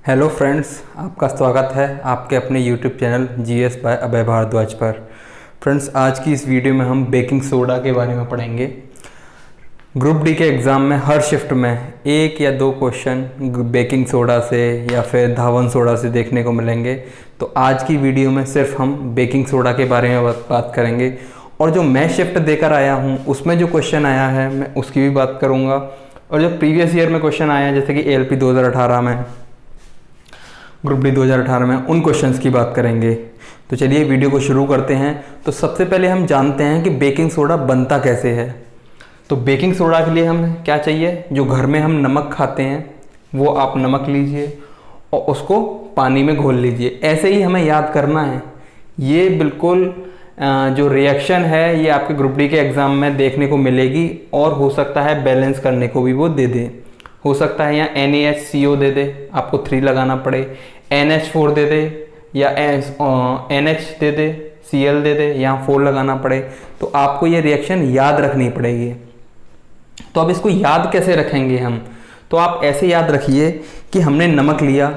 Hello friends, आपका स्वागत है आपके अपने यूट्यूब चैनल जीएस बाय अभय भारद्वाज पर। फ्रेंड्स, आज की इस वीडियो में हम बेकिंग सोडा के बारे में पढ़ेंगे। ग्रुप डी के एग्ज़ाम में हर शिफ्ट में एक या दो क्वेश्चन बेकिंग सोडा से या फिर धावन सोडा से देखने को मिलेंगे। तो आज की वीडियो में सिर्फ हम बेकिंग सोडा के बारे में बात करेंगे और जो मैं शिफ्ट देकर आया हूँ उसमें जो क्वेश्चन आया है मैं उसकी भी बात करूँगा, और जो प्रीवियस ईयर में क्वेश्चन आया है जैसे कि एएलपी 2018 में, ग्रुप डी 2018 में, उन क्वेश्चंस की बात करेंगे। तो चलिए वीडियो को शुरू करते हैं। तो सबसे पहले हम जानते हैं कि बेकिंग सोडा बनता कैसे है। तो बेकिंग सोडा के लिए हम क्या चाहिए, जो घर में हम नमक खाते हैं वो आप नमक लीजिए और उसको पानी में घोल लीजिए। ऐसे ही हमें याद करना है। ये बिल्कुल जो रिएक्शन है ये आपके ग्रुप डी के एग्ज़ाम में देखने को मिलेगी, और हो सकता है बैलेंस करने को भी वो दे दे। हो सकता है यहाँ NaHCO दे दे, आपको 3 लगाना पड़े, NH4 दे दे या NH दे दे, Cl दे दे, यहाँ 4 लगाना पड़े। तो आपको ये रिएक्शन याद रखनी पड़ेगी। तो अब इसको याद कैसे रखेंगे हम? तो आप ऐसे याद रखिए कि हमने नमक लिया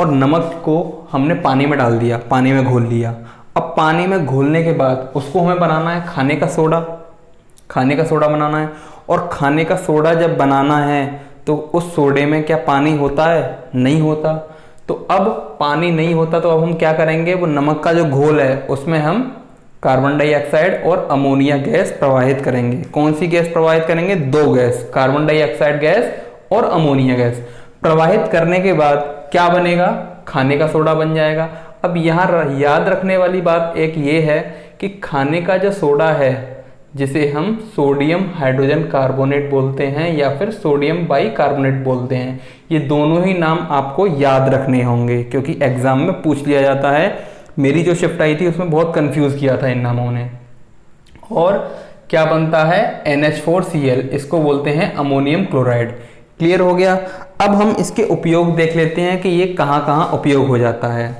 और नमक को हमने पानी में डाल दिया, पानी में घोल लिया। अब पानी में घोलने के बाद उसको हमें बनाना है खाने का सोडा, खाने का सोडा बनाना है। और खाने का सोडा जब बनाना है तो उस सोडे में क्या पानी होता है? नहीं होता। तो अब पानी नहीं होता तो अब हम क्या करेंगे, वो नमक का जो घोल है उसमें हम कार्बन डाइऑक्साइड और अमोनिया गैस प्रवाहित करेंगे। कौन सी गैस प्रवाहित करेंगे? 2 गैस, कार्बन डाइऑक्साइड गैस और अमोनिया गैस। प्रवाहित करने के बाद क्या बनेगा? खाने का सोडा बन जाएगा। अब यहाँ याद रखने वाली बात एक ये है कि खाने का जो सोडा है जिसे हम सोडियम हाइड्रोजन कार्बोनेट बोलते हैं या फिर सोडियम बाइकार्बोनेट बोलते हैं, ये दोनों ही नाम आपको याद रखने होंगे क्योंकि एग्जाम में पूछ लिया जाता है। मेरी जो शिफ्ट आई थी उसमें बहुत कंफ्यूज किया था इन नामों ने। और क्या बनता है? NH4Cl, इसको बोलते हैं अमोनियम क्लोराइड। क्लियर हो गया? अब हम इसके उपयोग देख लेते हैं कि ये कहाँ कहाँ उपयोग हो जाता है।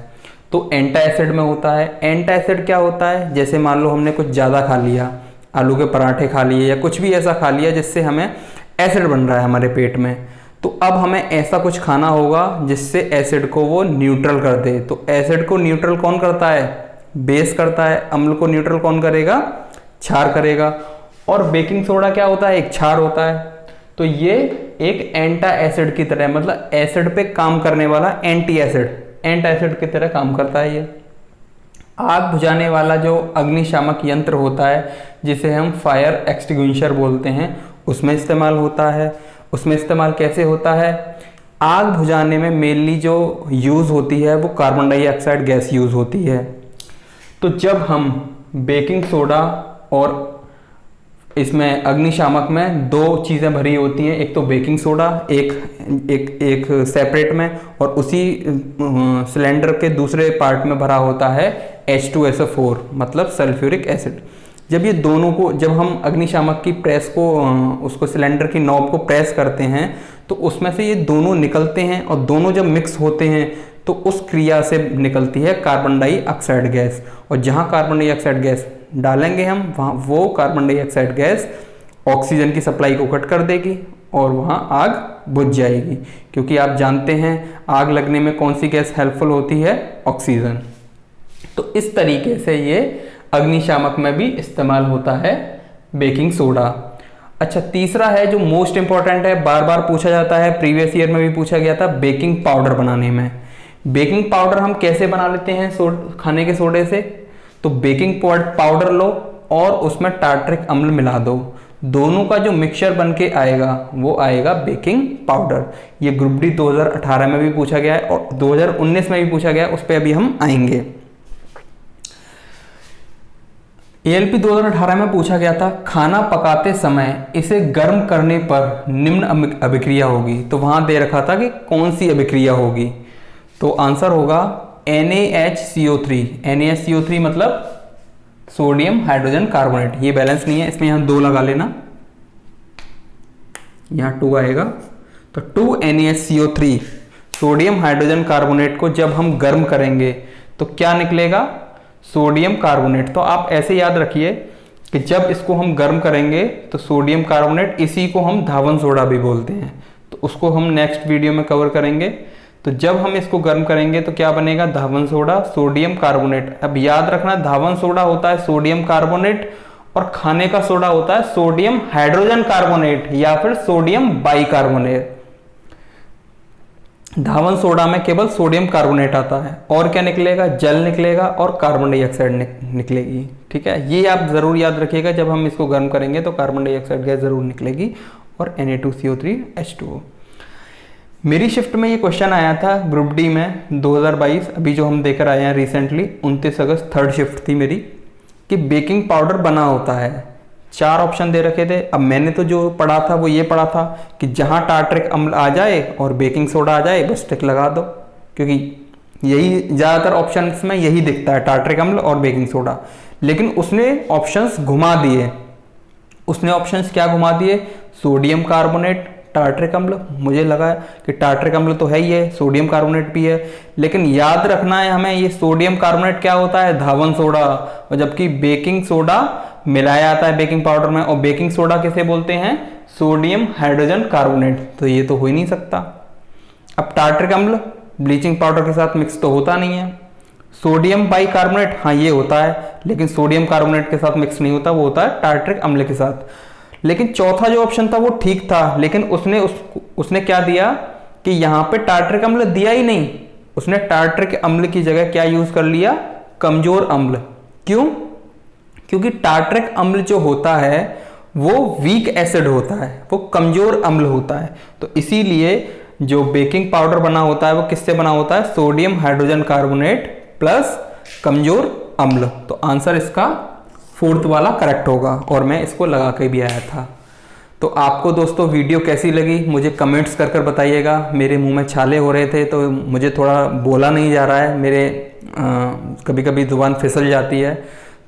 तो एंटासिड में होता है। एंटासिड क्या होता है? जैसे मान लो हमने कुछ ज़्यादा खा लिया, आलू के पराठे खा लिए या कुछ भी ऐसा खा लिया जिससे हमें एसिड बन रहा है हमारे पेट में, तो अब हमें ऐसा कुछ खाना होगा जिससे एसिड को वो न्यूट्रल कर दे। तो एसिड को न्यूट्रल कौन करता है? बेस करता है। अम्ल को न्यूट्रल कौन करेगा? क्षार करेगा। और बेकिंग सोडा क्या होता है? एक क्षार होता है। तो ये एक एंटा एसिड की तरह, मतलब एसिड पे काम करने वाला एंटी एसिड, एंटासिड की तरह काम करता है। ये आग बुझाने वाला जो अग्निशामक यंत्र होता है जिसे हम फायर एक्सटिंग्विशर बोलते हैं, उसमें इस्तेमाल होता है। उसमें इस्तेमाल कैसे होता है? आग बुझाने में मेनली जो यूज़ होती है वो कार्बन डाइऑक्साइड गैस यूज़ होती है। तो जब हम बेकिंग सोडा और इसमें अग्निशामक में 2 चीज़ें भरी होती हैं, एक तो बेकिंग सोडा एक सेपरेट में, और उसी सिलेंडर के दूसरे पार्ट में भरा होता है H2SO4 मतलब सल्फ्यूरिक एसिड। जब ये दोनों को, जब हम अग्निशामक की प्रेस को, उसको सिलेंडर की नॉब को प्रेस करते हैं तो उसमें से ये दोनों निकलते हैं, और दोनों जब मिक्स होते हैं तो उस क्रिया से निकलती है कार्बन डाइऑक्साइड गैस। और जहाँ कार्बन डाइऑक्साइड गैस डालेंगे हम, वहाँ वो कार्बन डाइऑक्साइड गैस ऑक्सीजन की सप्लाई को कट कर देगी और वहाँ आग बुझ जाएगी। क्योंकि आप जानते हैं आग लगने में कौन सी गैस हेल्पफुल होती है? ऑक्सीजन। तो इस तरीके से ये अग्निशामक में भी इस्तेमाल होता है बेकिंग सोडा। अच्छा, तीसरा है जो मोस्ट इंपॉर्टेंट है, बार बार पूछा जाता है, प्रीवियस ईयर में भी पूछा गया था, बेकिंग पाउडर बनाने में। बेकिंग पाउडर हम कैसे बना लेते हैं खाने के सोडे से? तो बेकिंग पाउडर लो और उसमें टार्टरिक अम्ल मिला दो, दोनों का जो मिक्सचर बन के आएगा वो आएगा बेकिंग पाउडर। ये ग्रुप डी 2018 में भी पूछा गया है और 2019 में भी पूछा गया है, उस पर अभी हम आएंगे। एएलपी 2018 में पूछा गया था, खाना पकाते समय इसे गर्म करने पर निम्न अभिक्रिया होगी। तो वहां दे रखा था कि कौन सी अभिक्रिया होगी। तो आंसर होगा NaHCO3। NaHCO3 मतलब सोडियम हाइड्रोजन कार्बोनेट। ये बैलेंस नहीं है, इसमें हम 2 लगा लेना, यहाँ 2 आएगा। तो 2NaHCO3 सोडियम हाइड्रोजन कार्बोनेट को जब हम गर्म करेंगे तो क्या निकलेगा? Sodium carbonate. तो आप ऐसे याद रखिए कि जब इसको हम गर्म करेंगे तो सोडियम कार्बोनेट, इसी को हम धावन सोडा भी बोलते हैं। तो उसको हम नेक्स्ट वीडियो में कवर करेंगे। तो जब हम इसको गर्म करेंगे तो क्या बनेगा, धावन सोडा सोडियम कार्बोनेट। अब याद रखना धावन सोडा होता है सोडियम कार्बोनेट और खाने का सोडा होता है सोडियम हाइड्रोजन कार्बोनेट या फिर सोडियम बाइकार्बोनेट। धावन सोडा में केवल सोडियम कार्बोनेट आता है और क्या निकलेगा, जल निकलेगा और कार्बन डाइऑक्साइड निकलेगी। ठीक है, ये आप जरूर याद रखिएगा, जब हम इसको गर्म करेंगे तो कार्बन डाइऑक्साइड गैस जरूर निकलेगी और Na2CO3 H2O। मेरी शिफ्ट में ये क्वेश्चन आया था ग्रुप डी में 2022, अभी जो हम देकर आए हैं रिसेंटली 29 अगस्त, थर्ड शिफ्ट थी मेरी, कि बेकिंग पाउडर बना होता है। 4 ऑप्शन दे रखे थे। अब मैंने तो जो पढ़ा था वो ये पढ़ा था कि जहां टार्ट्रिक अम्ल आ जाए और बेकिंग सोडा आ जाए बस टिक लगा दो, क्योंकि यही ज़्यादातर ऑप्शंस में यही दिखता है, टार्ट्रिक अम्ल और बेकिंग सोडा। लेकिन उसने ऑप्शंस घुमा दिए। उसने ऑप्शंस क्या घुमा दिए, सोडियम कार्बोनेट, टार्ट्रिक अम्ल। मुझे लगा कि टार्ट्रिक अम्ल तो है ही है, सोडियम कार्बोनेट भी है, लेकिन याद रखना है हमें ये सोडियम कार्बोनेट क्या होता है, धावन सोडा, और जबकि बेकिंग सोडा मिलाया जाता है बेकिंग पाउडर में, और बेकिंग सोडा किसे बोलते हैं, सोडियम हाइड्रोजन कार्बोनेट। तो ये तो हो ही नहीं सकता। अब टार्ट्रिक अम्ल ब्लीचिंग पाउडर के साथ मिक्स तो होता नहीं है। सोडियम बाइकार्बोनेट, हाँ ये होता है, लेकिन सोडियम कार्बोनेट के साथ मिक्स नहीं होता, वो होता है टार्ट्रिक अम्ल के साथ। लेकिन चौथा जो ऑप्शन था वो ठीक था, लेकिन उसने क्या दिया कि यहाँ पे टार्ट्रिक अम्ल दिया ही नहीं। उसने टार्ट्रिक अम्ल की जगह क्या यूज कर लिया, कमजोर अम्ल। क्यों, क्योंकि टार्ट्रिक अम्ल जो होता है वो वीक एसिड होता है, वो कमजोर अम्ल होता है। तो इसीलिए जो बेकिंग पाउडर बना होता है वो किससे बना होता है, सोडियम हाइड्रोजन कार्बोनेट प्लस कमजोर अम्ल। तो आंसर इसका 4th वाला करेक्ट होगा, और मैं इसको लगा के भी आया था। तो आपको दोस्तों वीडियो कैसी लगी मुझे कमेंट्स कर बताइएगा। मेरे मुंह में छाले हो रहे थे तो मुझे थोड़ा बोला नहीं जा रहा है, मेरे कभी कभी जुबान फिसल जाती है,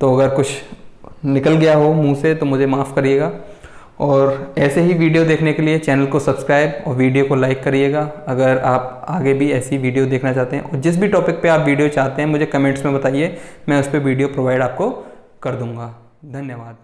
तो अगर कुछ निकल गया हो मुंह से तो मुझे माफ़ करिएगा। और ऐसे ही वीडियो देखने के लिए चैनल को सब्सक्राइब और वीडियो को लाइक करिएगा। अगर आप आगे भी ऐसी वीडियो देखना चाहते हैं और जिस भी टॉपिक पे आप वीडियो चाहते हैं मुझे कमेंट्स में बताइए, मैं उस पर वीडियो प्रोवाइड आपको कर दूंगा। धन्यवाद।